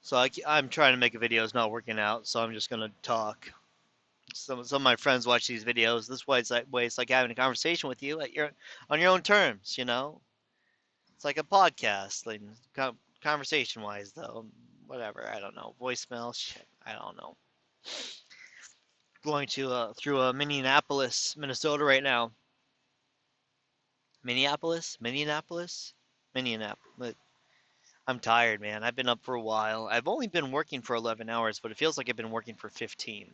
So I'm trying to make a video. It's not working out, so I'm just gonna talk. Some of my friends watch these videos. This way it's like having a conversation with you at your on your own terms. It's like a podcast, like conversation wise though. Whatever. I don't know. Voicemail. Shit. I don't know. Going to through Minneapolis, Minnesota right now. Minneapolis. I'm tired, man. I've been up for a while. I've only been working for 11 hours, but it feels like I've been working for 15.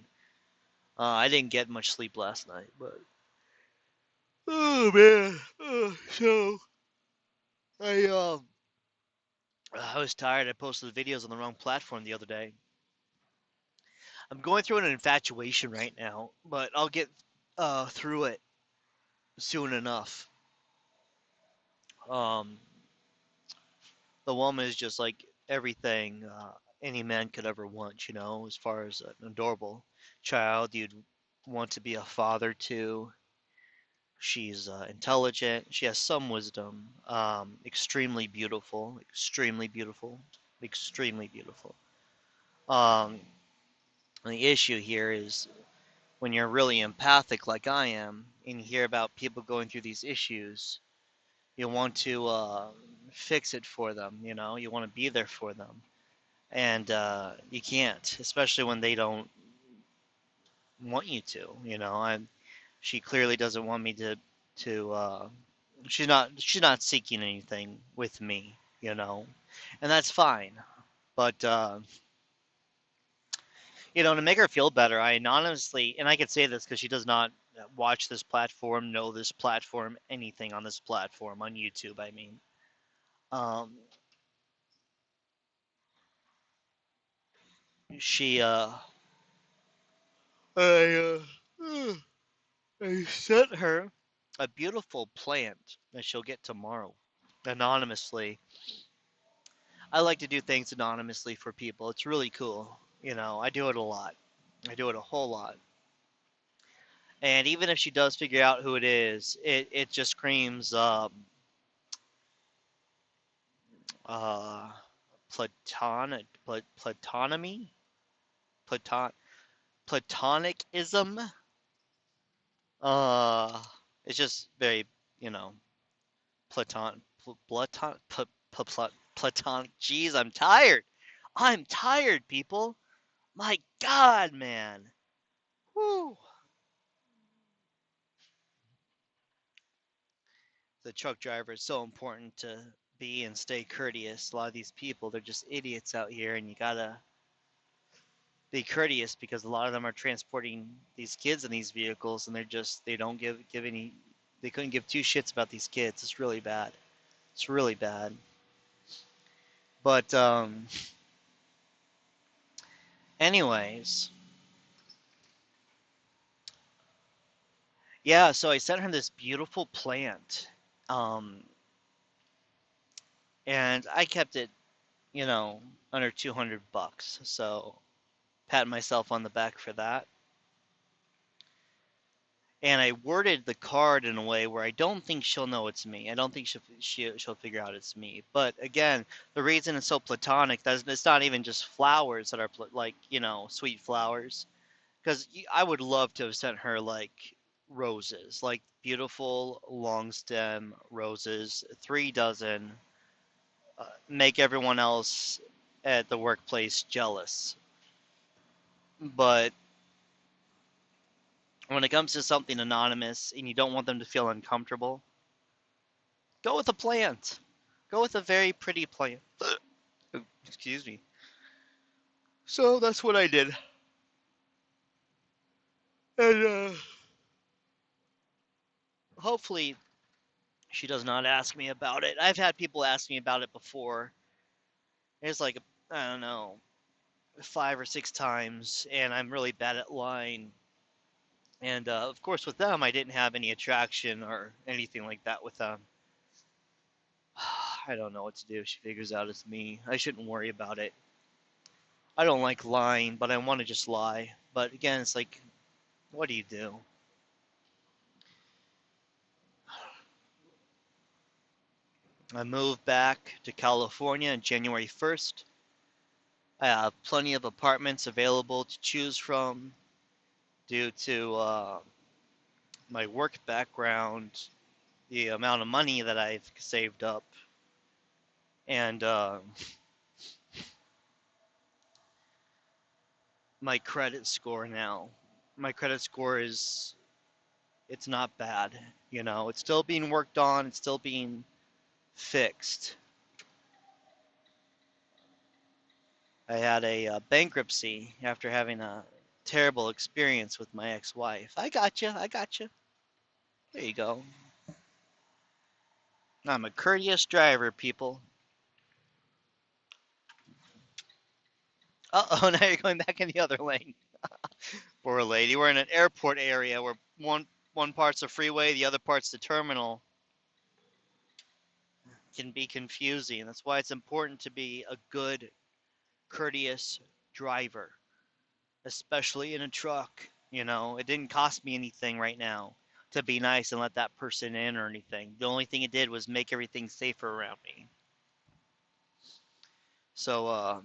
I didn't get much sleep last night, but oh man. So I was tired. I posted the videos on the wrong platform the other day. I'm going through an infatuation right now, but I'll get through it soon enough. Um, the woman is just like everything any man could ever want, as far as an adorable child you'd want to be a father to. She's intelligent. She has some wisdom. Extremely beautiful. Extremely beautiful. Extremely beautiful. Um, the issue here is when you're really empathic, like I am, and you hear about people going through these issues, you want to fix it for them. You want to be there for them, and you can't, especially when they don't want you to. And she clearly doesn't want me to. She's not seeking anything with me, and that's fine. But to make her feel better, I anonymously, and I could say this because she does not watch this platform, know this platform, anything on this platform on YouTube. I mean, um, she I I sent her a beautiful plant that she'll get tomorrow, anonymously. I like to do things anonymously for people. It's really cool. I do it a lot. I do it a whole lot. And even if she does figure out who it is, it just screams uh, platonymy, platon, platonicism. Uh, it's just very, you know, platonic. Jeez, I'm tired. I'm tired, people. My God, man. Whew. The truck driver is so important to be and stay courteous. A lot of these people, they're just idiots out here, and you gotta be courteous because a lot of them are transporting these kids in these vehicles, and they don't give any, they couldn't give two shits about these kids. It's really bad. It's really bad. But anyways, yeah. So I sent her this beautiful plant, um, and I kept it, you know, under $200. So pat myself on the back for that. And I worded the card in a way where I don't think she'll know it's me. I don't think she'll figure out it's me. But again, the reason it's so platonic that it's not even just flowers that are like sweet flowers. Because I would love to have sent her like roses, like beautiful long stem roses, 3 dozen, make everyone else at the workplace jealous. But when it comes to something anonymous and you don't want them to feel uncomfortable, go with a plant. Go with a very pretty plant. Excuse me. So that's what I did. And hopefully she does not ask me about it. I've had people ask me about it before. It's like, I don't know, 5 or 6 times, and I'm really bad at lying. And of course, with them, I didn't have any attraction or anything like that with them. I don't know what to do if she figures out it's me. I shouldn't worry about it. I don't like lying, but I want to just lie. But again, it's like, what do you do? I moved back to California on January 1st. I have plenty of apartments available to choose from due to my work background, the amount of money that I've saved up, and my credit score now. My credit score is it's not bad. You know, it's still being worked on. It's still being fixed. I had a bankruptcy after having a terrible experience with my ex-wife. I got you. I got you. There you go. I'm a courteous driver, people. Uh-oh, now you're going back in the other lane. Poor lady. We're in an airport area where one part's a freeway, the other part's the terminal. Can be confusing. That's why it's important to be a good, courteous driver, especially in a truck. You know, it didn't cost me anything right now to be nice and let that person in or anything. The only thing it did was make everything safer around me. So, oh,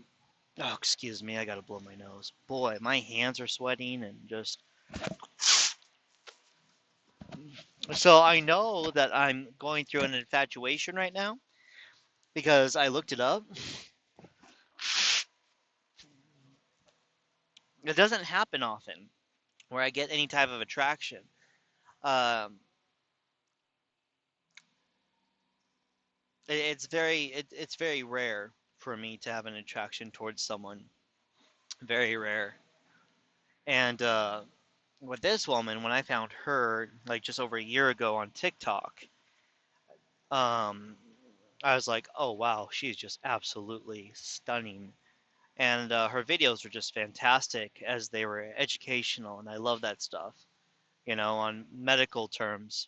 excuse me, I gotta blow my nose. Boy, my hands are sweating and just. So I know that I'm going through an infatuation right now because I looked it up. It doesn't happen often where I get any type of attraction. Um, it's very rare for me to have an attraction towards someone. Very rare. And with this woman, when I found her like just over a year ago on TikTok, um, I was like, oh wow, she's just absolutely stunning. And her videos were just fantastic as they were educational, and I love that stuff. You know, on medical terms.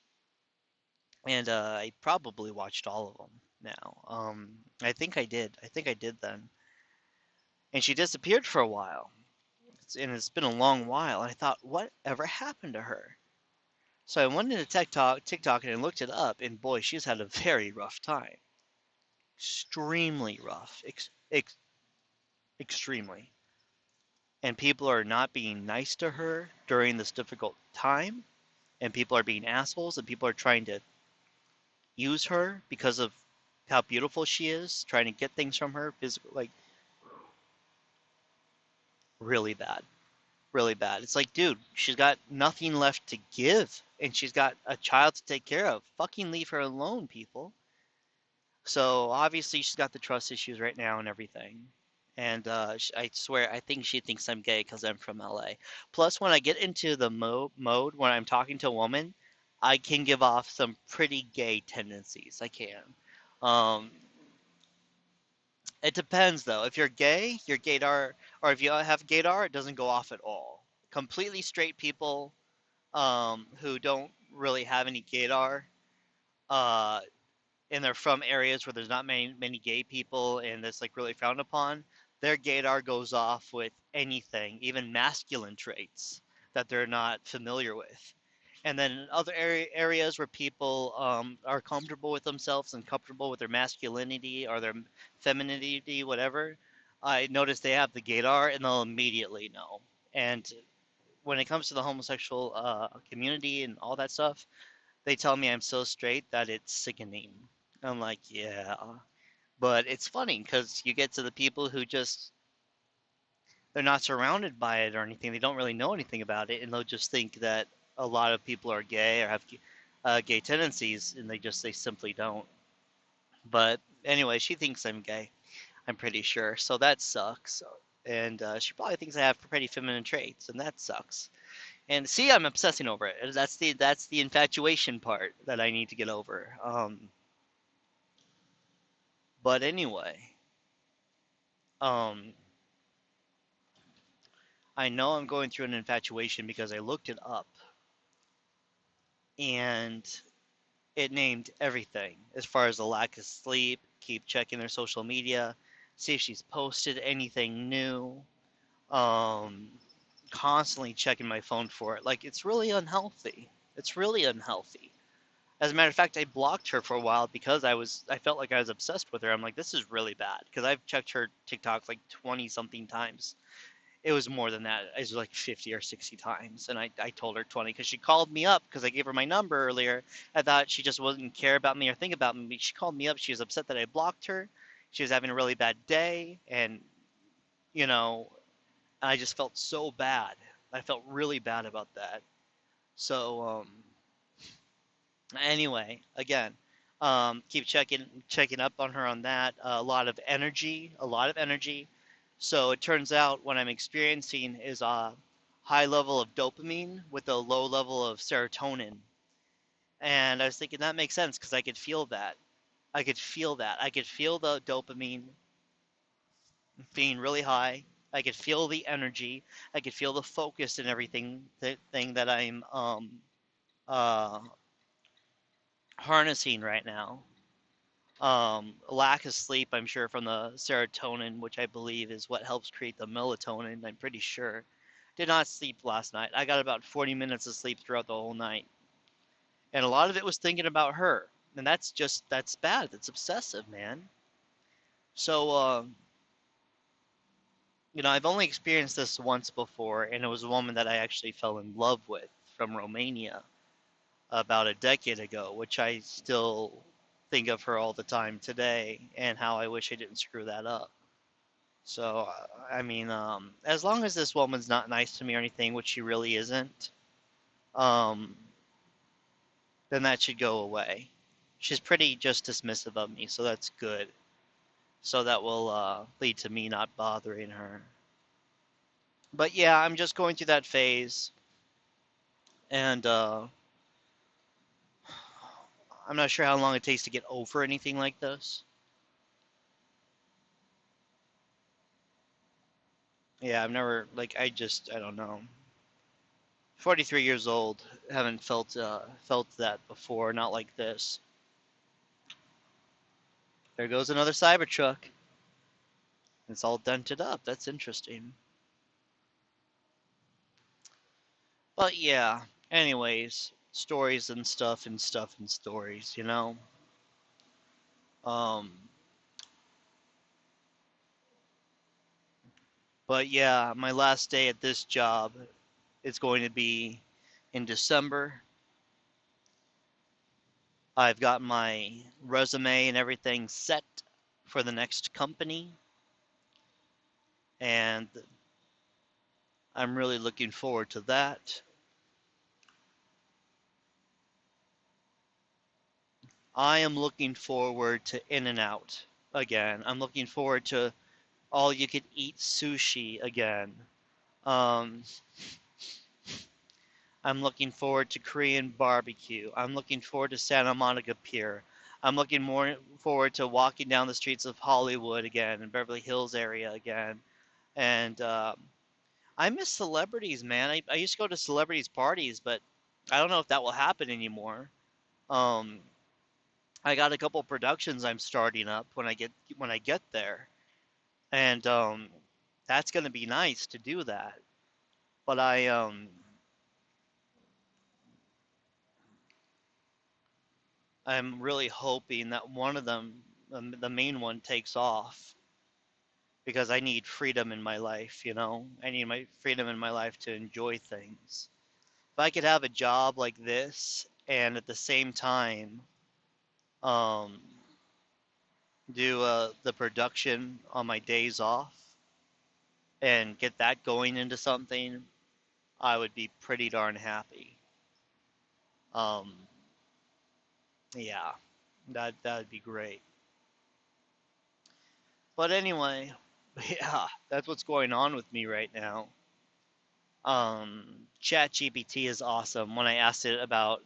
And I probably watched all of them now. I think I did. I think I did then. And she disappeared for a while. And it's been a long while. And I thought, what ever happened to her? So I went into TikTok, and I looked it up. And boy, she's had a very rough time. Extremely rough. Extremely. And people are not being nice to her during this difficult time. And people are being assholes. And people are trying to use her because of how beautiful she is, trying to get things from her, physical, like really bad, really bad. It's like, dude, she's got nothing left to give, and she's got a child to take care of. Fucking leave her alone, people. So obviously she's got the trust issues right now and everything. And I swear, I think she thinks I'm gay because I'm from LA. Plus, when I get into the mode when I'm talking to a woman, I can give off some pretty gay tendencies. I can. Um, It depends though. If you're gay, your gaydar, or if you have gaydar, it doesn't go off at all. Completely straight people, who don't really have any gaydar, uh, and they're from areas where there's not many gay people, and that's like really frowned upon. Their gaydar goes off with anything, even masculine traits that they're not familiar with. And then in other areas where people are comfortable with themselves and comfortable with their masculinity or their femininity, whatever, I notice they have the gaydar and they'll immediately know. And when it comes to the homosexual community and all that stuff, they tell me I'm so straight that it's sickening. I'm like, yeah. But it's funny because you get to the people who just, they're not surrounded by it or anything. They don't really know anything about it, and they'll just think that a lot of people are gay or have gay tendencies, and they simply don't. But anyway, she thinks I'm gay. I'm pretty sure, so that sucks. And she probably thinks I have pretty feminine traits, and that sucks. And see, I'm obsessing over it. That's the infatuation part that I need to get over. But anyway, um, I know I'm going through an infatuation because I looked it up, and it named everything as far as the lack of sleep, keep checking their social media, see if she's posted anything new, um, constantly checking my phone for it. Like, it's really unhealthy. It's really unhealthy. As a matter of fact, I blocked her for a while because I felt like I was obsessed with her. I'm like, this is really bad because I've checked her TikTok like 20 something times. It was more than that. It was like 50 or 60 times. And I told her 20 because she called me up because I gave her my number earlier. I thought she just wouldn't care about me or think about me. She called me up. She was upset that I blocked her. She was having a really bad day. And, you know, I just felt so bad. I felt really bad about that. So, anyway, again, keep checking up on her on that. A lot of energy, a lot of energy. So it turns out what I'm experiencing is a high level of dopamine with a low level of serotonin. And I was thinking that makes sense because I could feel that. I could feel that. I could feel the dopamine being really high. I could feel the energy. I could feel the focus and everything the thing that I'm uh, harnessing right now. Lack of sleep, I'm sure, from the serotonin, which I believe is what helps create the melatonin. I'm pretty sure. Did not sleep last night. I got about 40 minutes of sleep throughout the whole night, and a lot of it was thinking about her. And that's bad. That's obsessive, man. So, I've only experienced this once before, and it was a woman that I actually fell in love with from Romania about a decade ago, which I still think of her all the time today, and how I wish I didn't screw that up. So, I mean, as long as this woman's not nice to me or anything, which she really isn't, um, then that should go away. She's pretty just dismissive of me, so that's good. So that will lead to me not bothering her. But yeah, I'm just going through that phase, and I'm not sure how long it takes to get over anything like this. Yeah, I've never, like, I don't know. 43 years old, haven't felt that before, not like this. There goes another Cybertruck. It's all dented up. That's interesting. But yeah, anyways, stories and stuff and stories. Um, but yeah, my last day at this job is going to be in December. I've got my resume and everything set for the next company, and I'm really looking forward to that. I am looking forward to In and Out again. I'm looking forward to all you can eat sushi again. Um, I'm looking forward to Korean barbecue. I'm looking forward to Santa Monica Pier. I'm looking more forward to walking down the streets of Hollywood again and Beverly Hills area again. And I miss celebrities, man. I used to go to celebrities parties, but I don't know if that will happen anymore. Um, I got a couple productions I'm starting up when I get there, and that's gonna be nice to do that. But I'm really hoping that one of them, the main one, takes off because I need freedom in my life. I need my freedom in my life to enjoy things. If I could have a job like this and at the same time um, do the production on my days off and get that going into something, I would be pretty darn happy. Um, yeah, that would be great. But anyway, yeah, that's what's going on with me right now. ChatGPT is awesome. When I asked it about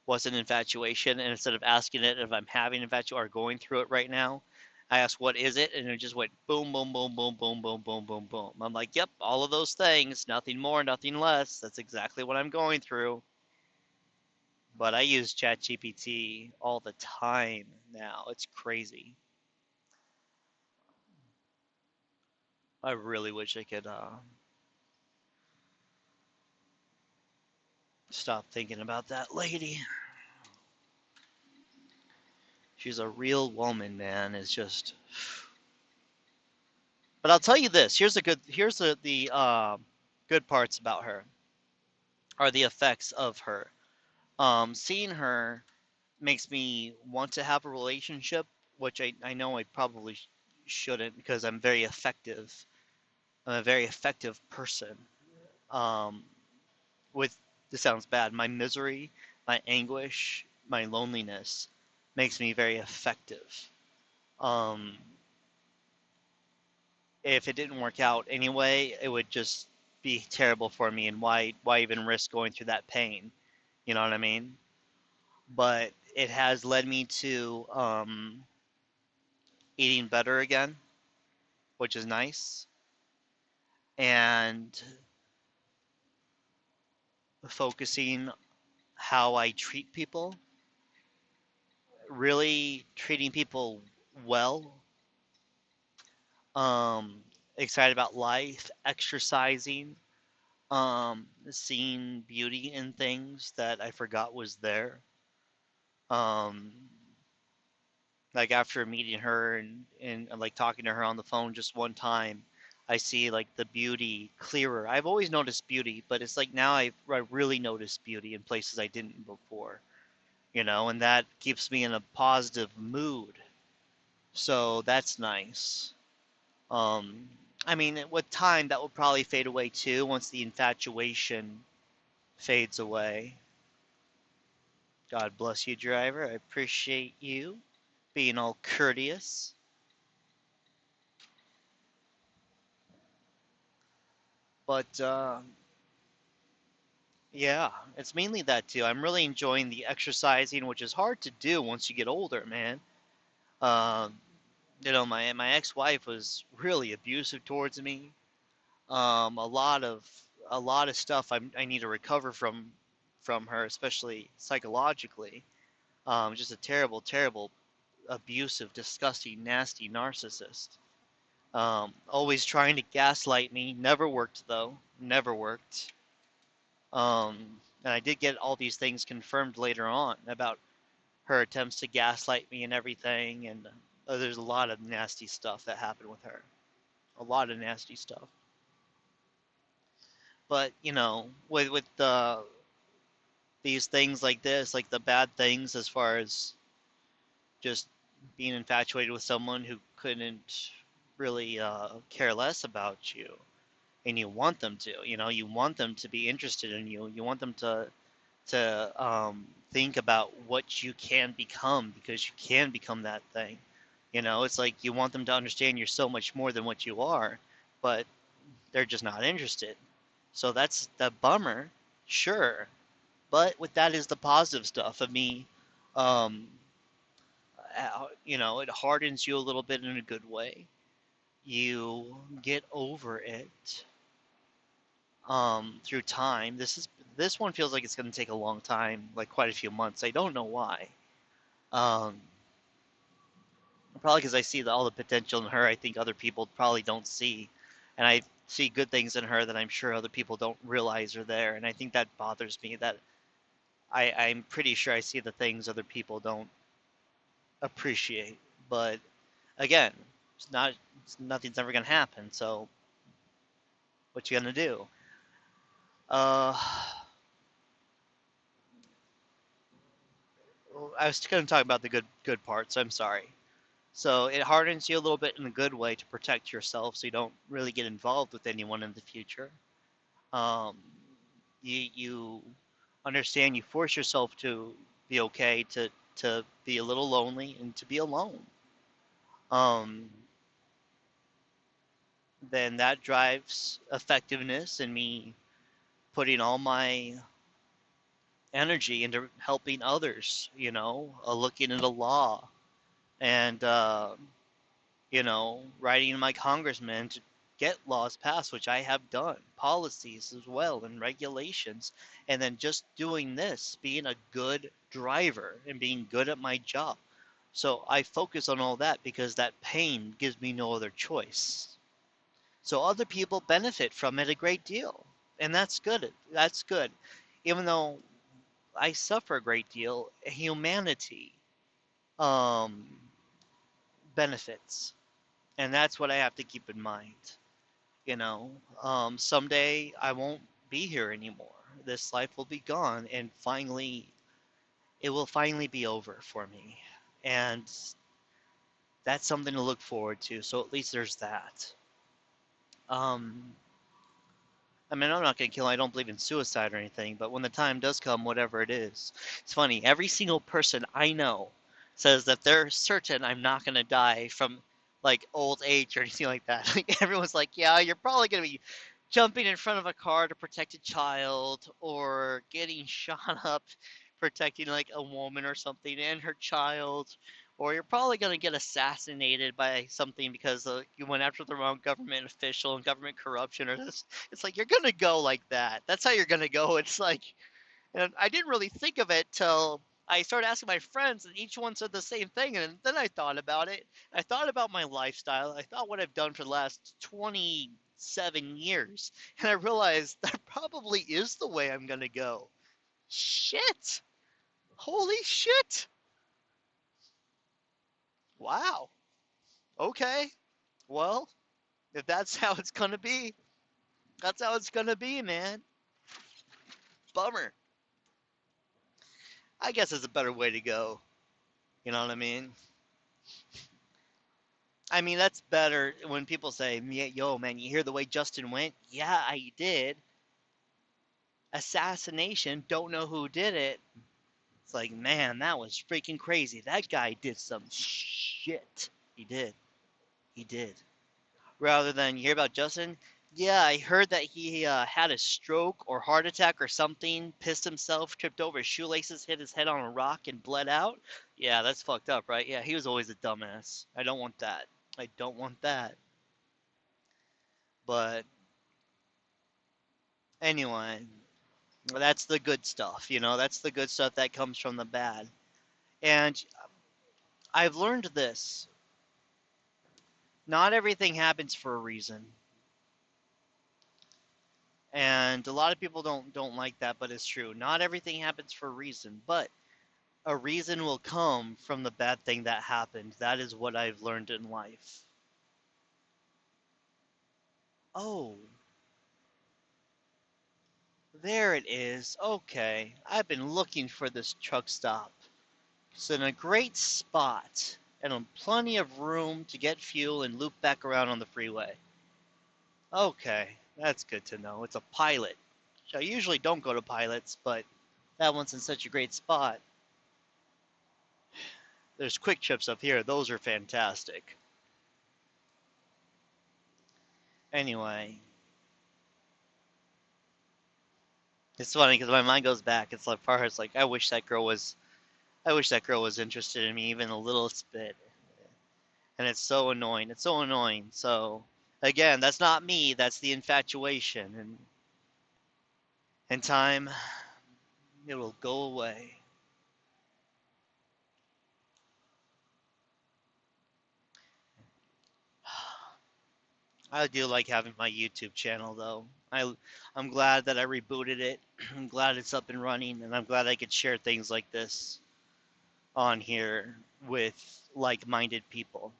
what's an infatuation, and instead of asking it if I'm having infatuation or going through it right now, I asked what is it, and it just went boom, boom, boom, boom, boom, boom, boom, boom, boom. I'm like, yep, all of those things, nothing more, nothing less. That's exactly what I'm going through. But I use ChatGPT all the time now. It's crazy. I really wish I could stop thinking about that lady. She's a real woman, man. It's just. But I'll tell you this. Here's the good parts about her are the effects of her. Seeing her makes me want to have a relationship, which I know I probably shouldn't because I'm very effective. I'm a very effective person. Um, with this sounds bad. My misery, my anguish, my loneliness makes me very effective. Um, if it didn't work out anyway, it would just be terrible for me, and why even risk going through that pain? You know what I mean? But it has led me to eating better again, which is nice, and focusing how I treat people, really treating people well, um, excited about life, exercising, seeing beauty in things that I forgot was there. Um, like after meeting her and like talking to her on the phone just one time, I see like the beauty clearer. I've always noticed beauty, but it's like now I really notice beauty in places I didn't before, and that keeps me in a positive mood. So that's nice. Um, I mean, with time, that will probably fade away too once the infatuation fades away. God bless you, driver. I appreciate you being all courteous. But yeah, it's mainly that too. I'm really enjoying the exercising, which is hard to do once you get older, man. Um, my ex-wife was really abusive towards me. A lot of stuff I need to recover from her, especially psychologically. Just a terrible, terrible, abusive, disgusting, nasty narcissist. Always trying to gaslight me. Never worked though. Never worked. And I did get all these things confirmed later on about her attempts to gaslight me and everything. And there's a lot of nasty stuff that happened with her. A lot of nasty stuff. But with these things like this, like the bad things, as far as just being infatuated with someone who couldn't really care less about you, and you want them to, you want them to be interested in you. You want them to think about what you can become because you can become that thing. It's like you want them to understand you're so much more than what you are, but they're just not interested. So that's the bummer, sure. But with that is the positive stuff of me. Um, it hardens you a little bit in a good way. You get over it through time. This one feels like it's going to take a long time, like quite a few months. I don't know why. Um, Probably because I see all the potential in her. I think other people probably don't see, and I see good things in her that I'm sure other people don't realize are there. And I think that bothers me. That I'm pretty sure I see the things other people don't appreciate. But again, it's not. Nothing's ever gonna happen. So what you gonna do? Uh, I was gonna talk about the good parts. I'm sorry. So it hardens you a little bit in a good way to protect yourself, so you don't really get involved with anyone in the future. Um, you understand. You force yourself to be okay to be a little lonely and to be alone. Um, then that drives effectiveness in me putting all my energy into helping others. Looking into law and writing my congressman to get laws passed, which I have done, policies as well, and regulations, and then just doing this, being a good driver and being good at my job. So I focus on all that because that pain gives me no other choice. So other people benefit from it a great deal, and that's good. That's good. Even though I suffer a great deal, humanity um, benefits. And that's what I have to keep in mind. You know, someday I won't be here anymore. This life will be gone, and finally, it will finally be over for me. And that's something to look forward to. So at least there's that. Um, I mean, I'm not gonna kill. I don't believe in suicide or anything, but when the time does come, whatever it is, it's funny. Every single person I know says that they're certain I'm not gonna die from like old age or anything like that. Like everyone's like, yeah, you're probably gonna be jumping in front of a car to protect a child, or getting shot up protecting like a woman or something and her child, or you're probably going to get assassinated by something because you went after the wrong government official and government corruption or this. It's like you're going to go like that. That's how you're going to go. It's like, and I didn't really think of it till I started asking my friends, and each one said the same thing. And then I thought about it. I thought about my lifestyle. I thought what I've done for the last 27 years, and I realized that probably is the way I'm going to go. Shit! Holy shit! Wow. Okay. Well, if that's how it's gonna be, that's how it's gonna be, man. Bummer. I guess it's a better way to go. You know what I mean? I mean, that's better when people say, "Yeah, yo, man, you hear the way Justin went? Yeah, I did. Assassination, don't know who did it." It's like, man, that was freaking crazy. That guy did some shit. He did. He did. Rather than you hear about Justin, yeah, I heard that he had a stroke or heart attack or something, pissed himself, tripped over his shoelaces, hit his head on a rock, and bled out. Yeah, that's fucked up, right? Yeah, he was always a dumbass. I don't want that. I don't want that. But anyway, that's the good stuff, you know, that's the good stuff that comes from the bad. And I've learned this. Not everything happens for a reason. And a lot of people don't like that, but it's true. Not everything happens for a reason, but a reason will come from the bad thing that happened. That is what I've learned in life. Oh, there it is. Okay, I've been looking for this truck stop. It's in a great spot and on plenty of room to get fuel and loop back around on the freeway. Okay, that's good to know. It's a Pilot. I usually don't go to Pilots, but that one's in such a great spot. There's Quick Trips up here. Those are fantastic. Anyway, it's funny because my mind goes back. It's like far as like I wish that girl was interested in me even a little bit. And it's so annoying. It's so annoying. So again, that's not me. That's the infatuation. And in time, it will go away. I do like having my YouTube channel though. I'm glad that I rebooted it. I'm glad it's up and running, and I'm glad I could share things like this on here with like-minded people,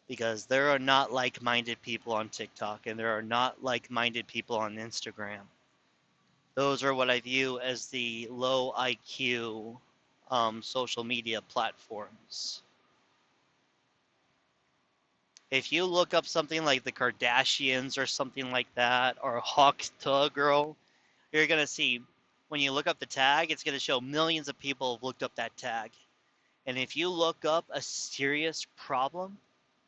because there are not like-minded people on TikTok and there are not like-minded people on Instagram. Those are what I view as the low IQ social media platforms. If you look up something like the Kardashians or something like that, or Hawk Tuh Girl, you're gonna see when you look up the tag, it's gonna show millions of people have looked up that tag. And if you look up a serious problem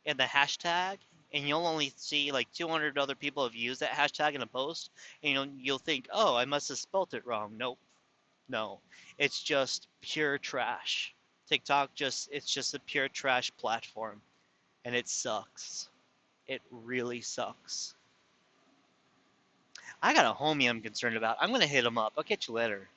in the hashtag, and you'll only see like 200 other people have used that hashtag in a post, and you'll think, oh, I must have spelt it wrong. Nope, no, it's just pure trash. TikTok it's just a pure trash platform, and it sucks. It really sucks. I got a homie I'm concerned about. I'm gonna hit him up. I'll catch you later.